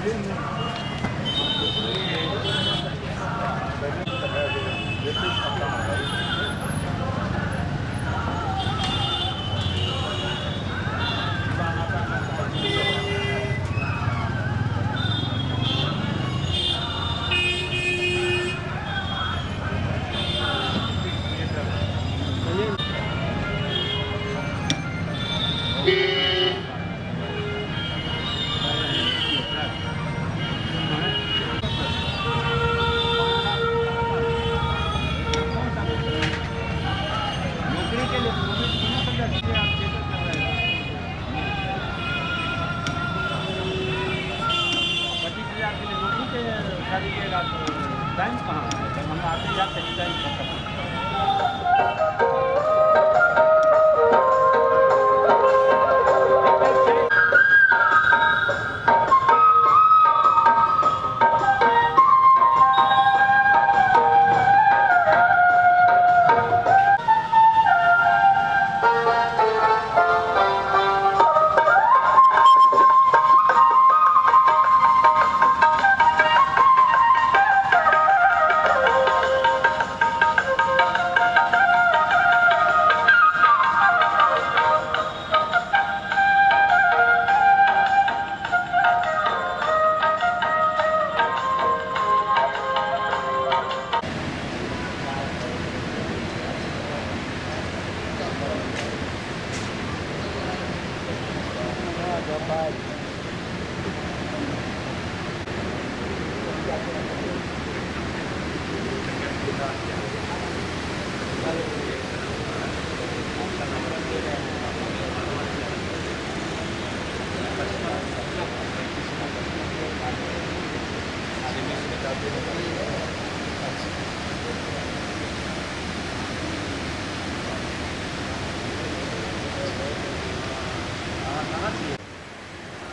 Time कहाँ है? जब हम आते जाते टाइम खत्म।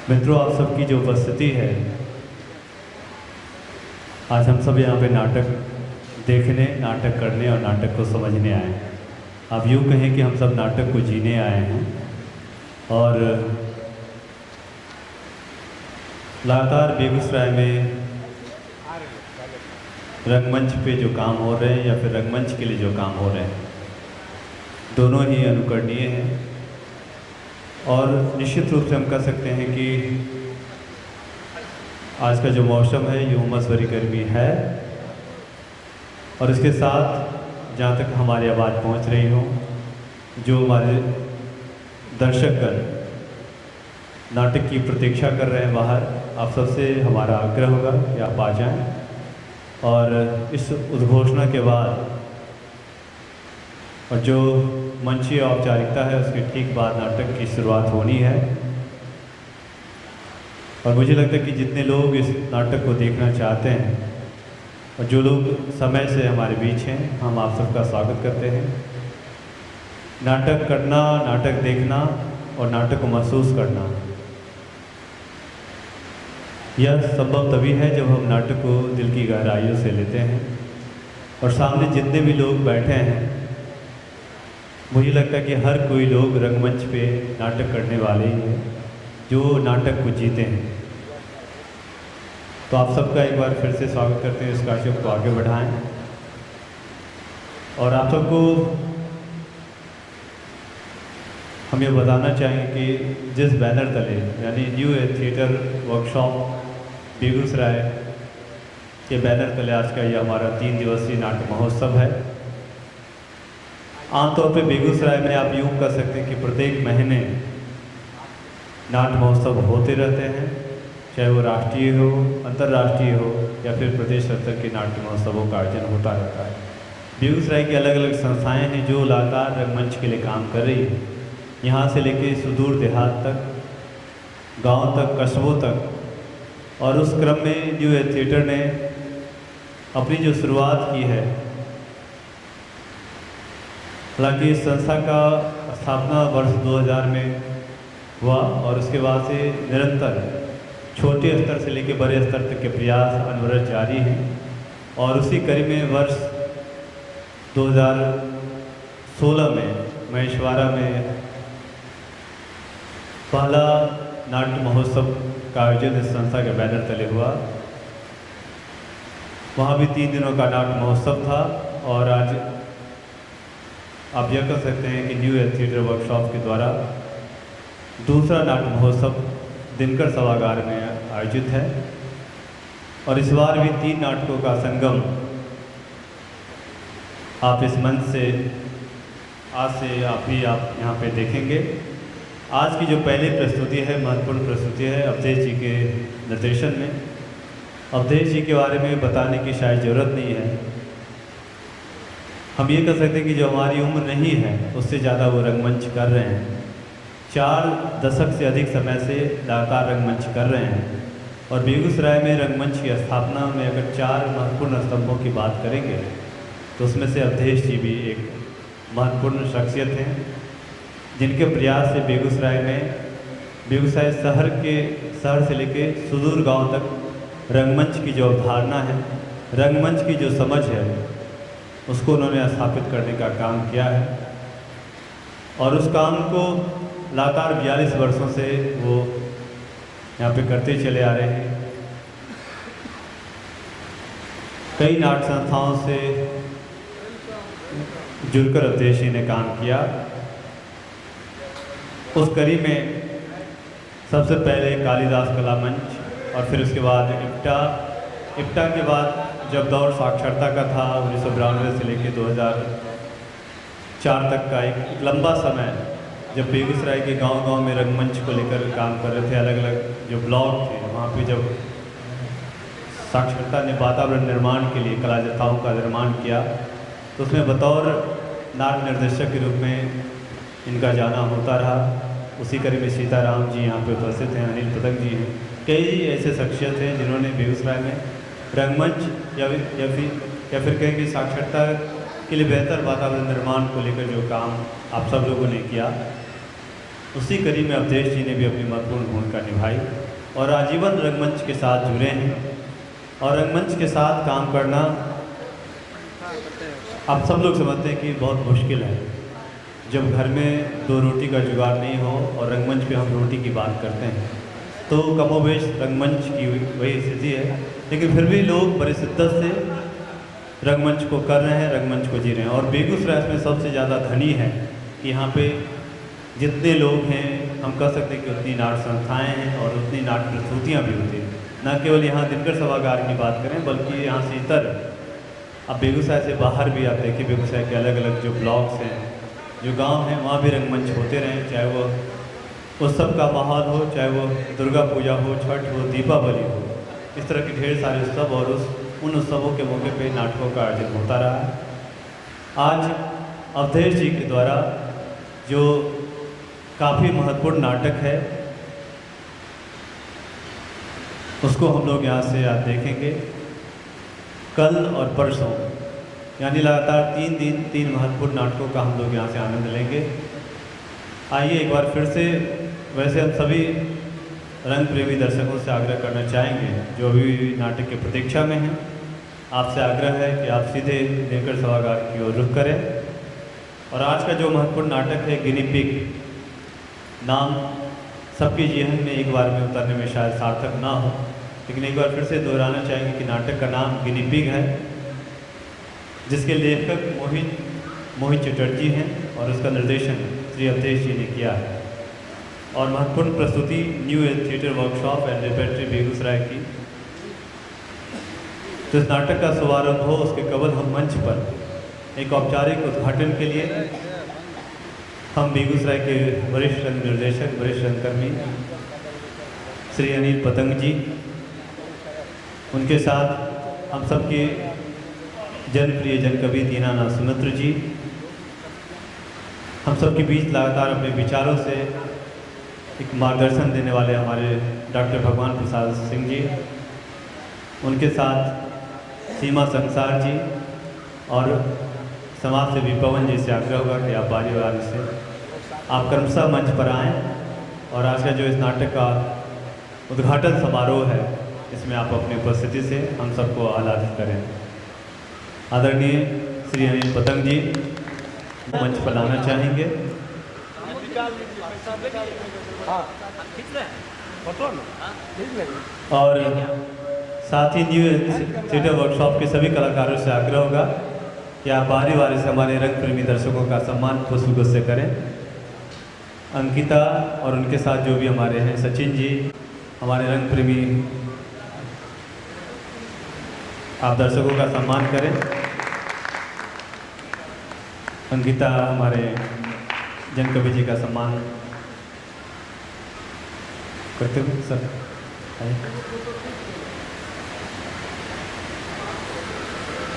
मित्रों, आप सबकी जो उपस्थिति है, आज हम सब यहाँ पे नाटक देखने, नाटक करने और नाटक को समझने आए हैं। आप यूँ कहें कि हम सब नाटक को जीने आए हैं और लगातार बेगूसराय में रंगमंच पे जो काम हो रहे हैं या फिर रंगमंच के लिए जो काम हो रहे हैं, दोनों ही अनुकरणीय हैं। और निश्चित रूप से हम कह सकते हैं कि आज का जो मौसम है ये उमस भरी गर्मी है और इसके साथ जहाँ तक हमारी आवाज़ पहुँच रही हो, जो हमारे दर्शकगण नाटक की प्रतीक्षा कर रहे हैं बाहर, आप सबसे हमारा आग्रह होगा कि आप आ जाएं और इस उद्घोषणा के बाद और जो मंचीय औपचारिकता है उसके ठीक बाद नाटक की शुरुआत होनी है। और मुझे लगता है कि जितने लोग इस नाटक को देखना चाहते हैं और जो लोग समय से हमारे बीच हैं, हम आप सबका स्वागत करते हैं। नाटक करना, नाटक देखना और नाटक को महसूस करना, यह संभव तभी है जब हम नाटक को दिल की गहराइयों से लेते हैं। और सामने जितने भी लोग बैठे हैं, मुझे लगता है कि हर कोई लोग रंगमंच पे नाटक करने वाले ही हैं जो नाटक को जीते हैं। तो आप सबका एक बार फिर से स्वागत करते हैं, इस कार्यक्रम को आगे बढ़ाएं। और आप सबको हम ये बताना चाहेंगे कि जिस बैनर तले यानी न्यू थिएटर वर्कशॉप बेगूसराय के बैनर तले आज का ये हमारा 3 दिवसीय नाट्य महोत्सव है। आमतौर पे बेगूसराय में आप यूँ कर सकते हैं कि प्रत्येक महीने नाट्य महोत्सव होते रहते हैं, चाहे वो राष्ट्रीय हो, अंतर्राष्ट्रीय हो या फिर प्रदेश स्तर के नाट्य महोत्सवों का आयोजन होता रहता है। बेगूसराय की अलग अलग संस्थाएं हैं जो लगातार रंगमंच के लिए काम कर रही है, यहाँ से लेके सुदूर देहात तक, गांव तक, कस्बों तक। और उस क्रम में न्यू थिएटर ने अपनी जो शुरुआत की है, हालांकि इस संस्था का स्थापना वर्ष 2000 में हुआ और उसके बाद से निरंतर छोटे स्तर से लेकर बड़े स्तर तक के प्रयास अनवरत जारी हैं। और उसी कड़ी में वर्ष 2016 में महेशवाड़ा में पहला नाट्य महोत्सव का आयोजन इस संस्था के बैनर तले हुआ। वहाँ भी 3 दिनों का नाट्य महोत्सव था और आज आप यह कह सकते हैं कि न्यू एज थिएटर वर्कशॉप के द्वारा दूसरा नाट्य महोत्सव दिनकर सभागार में आयोजित है और इस बार भी 3 नाटकों का संगम आप इस मंच से आज से आप यहाँ पे देखेंगे। आज की जो पहली प्रस्तुति है, महत्वपूर्ण प्रस्तुति है अवधेश जी के निर्देशन में। अवधेश जी के बारे में बताने की शायद ज़रूरत नहीं है। हम ये कह सकते हैं कि जो हमारी उम्र नहीं है उससे ज़्यादा वो रंगमंच कर रहे हैं। 4 दशक से अधिक समय से लगातार रंगमंच कर रहे हैं और बेगूसराय में रंगमंच की स्थापना में अगर 4 महत्वपूर्ण स्तंभों की बात करेंगे तो उसमें से अवधेश जी भी एक महत्वपूर्ण शख्सियत हैं, जिनके प्रयास से बेगूसराय शहर से लेके सुदूर गांव तक रंगमंच की जो अवधारणा है, रंगमंच की जो समझ है, उसको उन्होंने स्थापित करने का काम किया है और उस काम को लगातार 42 वर्षों से वो यहाँ पे करते चले आ रहे हैं। कई नाट्य संस्थाओं से जुड़कर अवधेश जी ने काम किया। उस कड़ी में सबसे पहले कालिदास कला मंच और फिर उसके बाद इप्टा के बाद जब दौर साक्षरता का था 1992 से लेकर 2004 तक का एक लंबा समय जब बेगूसराय के गांव-गांव में रंगमंच को लेकर काम कर रहे थे, अलग अलग जो ब्लॉक थे वहाँ पे जब साक्षरता ने वातावरण निर्माण के लिए कला जथाओं का निर्माण किया तो उसमें बतौर नाट्य निर्देशक के रूप में इनका जाना होता रहा। उसी कड़ी में सीताराम जी यहाँ पे उपस्थित हैं, अनिल पतंग जी हैं, कई ऐसे शख्सियत हैं जिन्होंने बेगूसराय में रंगमंच या फिर कहें कि साक्षरता के लिए बेहतर वातावरण निर्माण को लेकर जो काम आप सब लोगों ने किया, उसी कड़ी में अवधेश जी ने भी अपनी महत्वपूर्ण भूमिका निभाई और आजीवन रंगमंच के साथ जुड़े हैं। और रंगमंच के साथ काम करना आप सब लोग समझते हैं कि बहुत मुश्किल है। जब घर में 2 रोटी का जुगाड़ नहीं हो और रंगमंच पे हम रोटी की बात करते हैं तो कमोबेश रंगमंच की वही स्थिति है, लेकिन फिर भी लोग बड़े शिद्दत से रंगमंच को कर रहे हैं, रंगमंच को जी रहे हैं। और बेगूसराय में सबसे ज़्यादा धनी है कि यहाँ पे जितने लोग हैं हम कह सकते हैं कि उतनी नाट्य संस्थाएँ हैं और उतनी नाट्य प्रस्तुतियाँ भी होती हैं। न केवल यहाँ दिनकर सभागार की बात करें बल्कि यहाँ से इतर अब बेगूसराय से बाहर भी आप देखिए, बेगूसराय के अलग अलग जो ब्लॉक्स हैं, जो गांव हैं, वहाँ भी रंगमंच होते रहें, चाहे वो उत्सव का माहौल हो, चाहे वो दुर्गा पूजा हो, छठ हो, दीपावली हो, इस तरह के ढेर सारे उत्सव और उन उत्सवों के मौके पे नाटकों का आयोजन होता रहा है। आज अवधेश जी के द्वारा जो काफ़ी महत्वपूर्ण नाटक है उसको हम लोग यहाँ से आज देखेंगे। कल और परसों यानी लगातार 3 दिन 3 महत्वपूर्ण नाटकों का हम लोग यहाँ से आनंद लेंगे। आइए एक बार फिर से, वैसे हम सभी रंग प्रेमी दर्शकों से आग्रह करना चाहेंगे जो अभी नाटक की प्रतीक्षा में हैं, आपसे आग्रह है कि आप सीधे दिनकर सभागार की ओर रुख करें। और आज का जो महत्वपूर्ण नाटक है गिनी पिग, नाम सबके जेहन में एक बार में उतरने में शायद सार्थक ना हो, लेकिन एक बार फिर से दोहराना चाहेंगे कि नाटक का नाम गिनी पिग है, जिसके लेखक मोहित चटर्जी हैं और उसका निर्देशन श्री अवधेश जी ने किया है। और महत्वपूर्ण प्रस्तुति new age theatre workshop and repertory Begusarai की। तो इस नाटक का शुभारंभ हो उसके कबल हम मंच पर एक औपचारिक उद्घाटन के लिए हम बेगूसराय के वरिष्ठ रंग निर्देशक, वरिष्ठ रंगकर्मी श्री अनिल पतंग जी, उनके साथ हम सबके जनप्रिय जनकवि दीनानाथ सुमित्र जी, हम सबके बीच लगातार अपने विचारों से एक मार्गदर्शन देने वाले हमारे डॉक्टर भगवान प्रसाद सिंह जी, उनके साथ सीमा संसार जी और समाज सेवी पवन जी से आग्रह होगा कि आप बारी बारी से आप क्रमशः मंच पर आएँ और आज का जो इस नाटक का उद्घाटन समारोह है इसमें आप अपनी उपस्थिति से हम सबको आह्लादित करें। आदरणीय श्री अनिल पतंग जी मंच पर लाना चाहेंगे। और साथ ही न्यू थिएटर वर्कशॉप के सभी कलाकारों से आग्रह होगा कि आप बारी बारी से हमारे रंग प्रेमी दर्शकों का सम्मान पुष्पगुच्छ से करें। अंकिता और उनके साथ जो भी हमारे हैं, सचिन जी, हमारे रंग प्रेमी, आप दर्शकों का सम्मान करें। अंकिता हमारे जनकवि जी का सम्मान करते हुए सर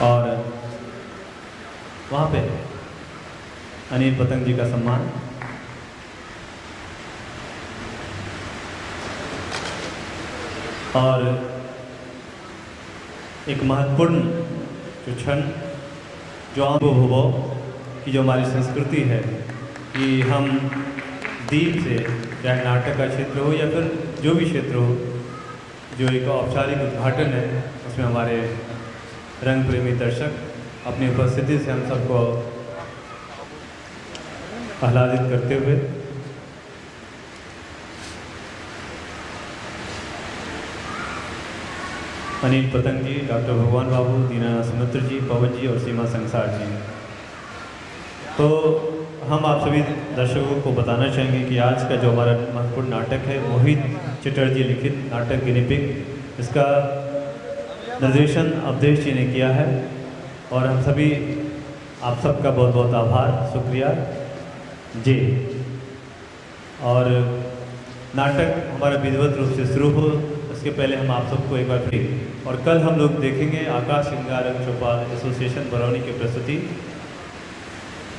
और वहाँ पे अनिल पतंग जी का सम्मान। और एक महत्वपूर्ण जो क्षण जो अनुभव की जो हमारी संस्कृति है कि हम दीप से, चाहे नाटक का क्षेत्र हो या फिर जो भी क्षेत्र हो, जो एक औपचारिक उद्घाटन है उसमें हमारे रंग प्रेमी दर्शक अपनी उपस्थिति से हम सबको आह्लादित करते हुए अनिल पतंग जी, डॉक्टर भगवान बाबू, दीना सुमित्र जी, पवन जी और सीमा संसार जी। तो हम आप सभी दर्शकों को बताना चाहेंगे कि आज का जो हमारा महत्वपूर्ण नाटक है, मोहित चटर्जी लिखित नाटक गिनी पिग, इसका निर्देशन अवधेश जी ने किया है और हम सभी आप सबका बहुत बहुत आभार, शुक्रिया जी। और नाटक हमारा विधिवत रूप से शुरू हो उसके पहले हम आप सबको एक बार फिर और कल हम लोग देखेंगे आकाश श्रृंगार चौपाल एसोसिएशन बरौनी की प्रस्तुति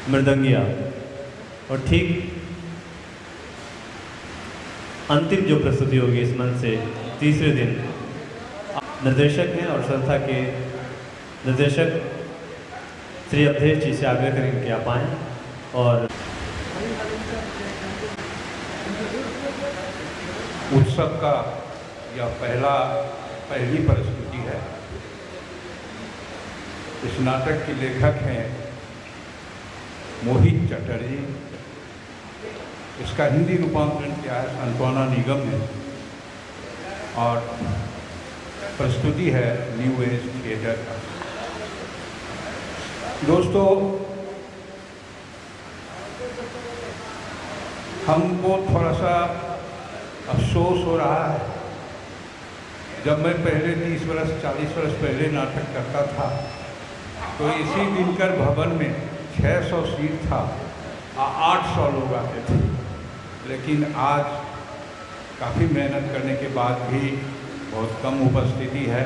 मृदंगिया। और ठीक अंतिम जो प्रस्तुति होगी इस मंच से तीसरे दिन निर्देशक हैं और संस्था के निर्देशक श्री अवधेश जी से आग्रह करेंगे कि आप आएँ। और उत्सव का यह पहली प्रस्तुति है। इस नाटक के लेखक हैं मोहित चटर्जी। इसका हिंदी रूपांतरण किया है सांत्वना निगम ने और प्रस्तुति है न्यू एज थिएटर का। दोस्तों, हमको थोड़ा सा अफसोस हो रहा है, जब मैं पहले 30 वर्ष 40 वर्ष पहले नाटक करता था तो इसी दिनकर भवन में 600 सीट था और 800 लोग आते थे। लेकिन आज काफ़ी मेहनत करने के बाद भी बहुत कम उपस्थिति है।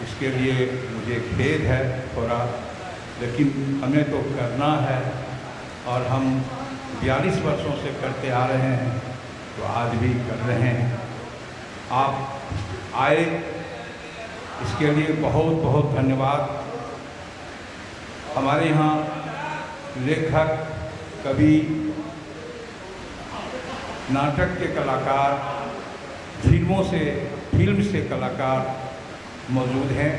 इसके लिए मुझे खेद है थोड़ा, लेकिन हमें तो करना है और हम 42 वर्षों से करते आ रहे हैं तो आज भी कर रहे हैं। आप आए इसके लिए बहुत बहुत धन्यवाद। हमारे यहाँ लेखक, कवि, नाटक के कलाकार, फिल्म से कलाकार मौजूद हैं।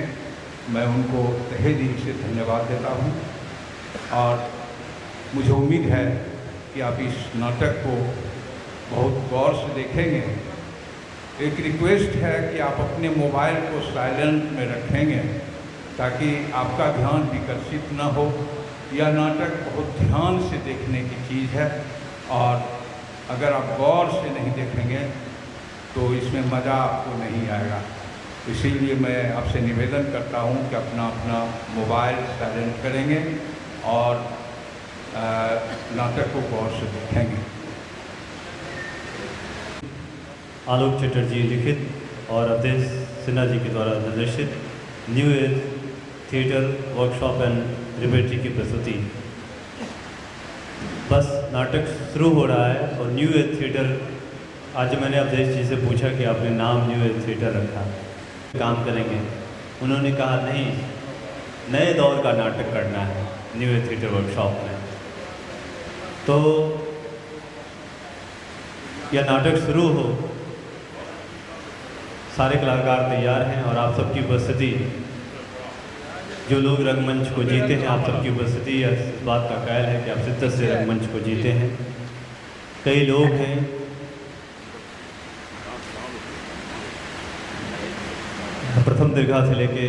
मैं उनको तहे दिल से धन्यवाद देता हूँ और मुझे उम्मीद है कि आप इस नाटक को बहुत गौर से देखेंगे। एक रिक्वेस्ट है कि आप अपने मोबाइल को साइलेंट में रखेंगे ताकि आपका ध्यान विकसित न हो। यह नाटक बहुत ध्यान से देखने की चीज़ है और अगर आप गौर से नहीं देखेंगे तो इसमें मज़ा आपको नहीं आएगा। इसीलिए मैं आपसे निवेदन करता हूं कि अपना मोबाइल साइलेंट करेंगे और नाटक को गौर से देखेंगे। आलोक चटर्जी लिखित और अवधेश सिन्हा जी के द्वारा निर्देशित new age theatre workshop and repertory की प्रस्तुति। बस नाटक शुरू हो रहा है और न्यू एज थिएटर, आज मैंने अवधेश जी से पूछा कि आपने नाम न्यू एज थिएटर रखा, काम करेंगे? उन्होंने कहा नहीं, नए दौर का नाटक करना है न्यू एज थिएटर वर्कशॉप में। तो यह नाटक शुरू हो, सारे कलाकार तैयार हैं और आप सबकी उपस्थिति, जो लोग रंगमंच को जीते हैं, आप सबकी उपस्थिति इस बात का कायल है कि आप शिद्दत से रंगमंच को जीते हैं। कई लोग हैं प्रथम दीर्घा से लेके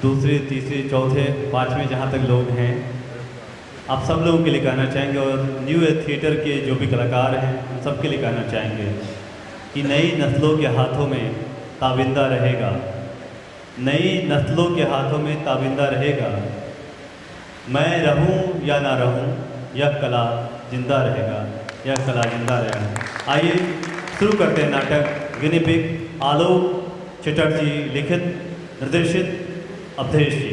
दूसरे, तीसरे, चौथे, पाँचवें जहाँ तक लोग हैं, आप सब लोगों के लिए कहना चाहेंगे और न्यू थिएटर के जो भी कलाकार हैं उन सब के लिए कहना चाहेंगे कि नई नस्लों के हाथों में ताबिंदा रहेगा, नई नस्लों के हाथों में ताबिंदा रहेगा। मैं रहूं या ना रहूं, यह कला जिंदा रहेगा, यह कला जिंदा रहेगा। आइए शुरू करते हैं नाटक गिनी पिग। आलोक चटर्जी लिखित, निर्देशित अवधेश जी।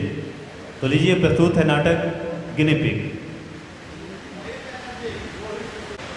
तो लीजिए, प्रस्तुत है नाटक गिनी पिग।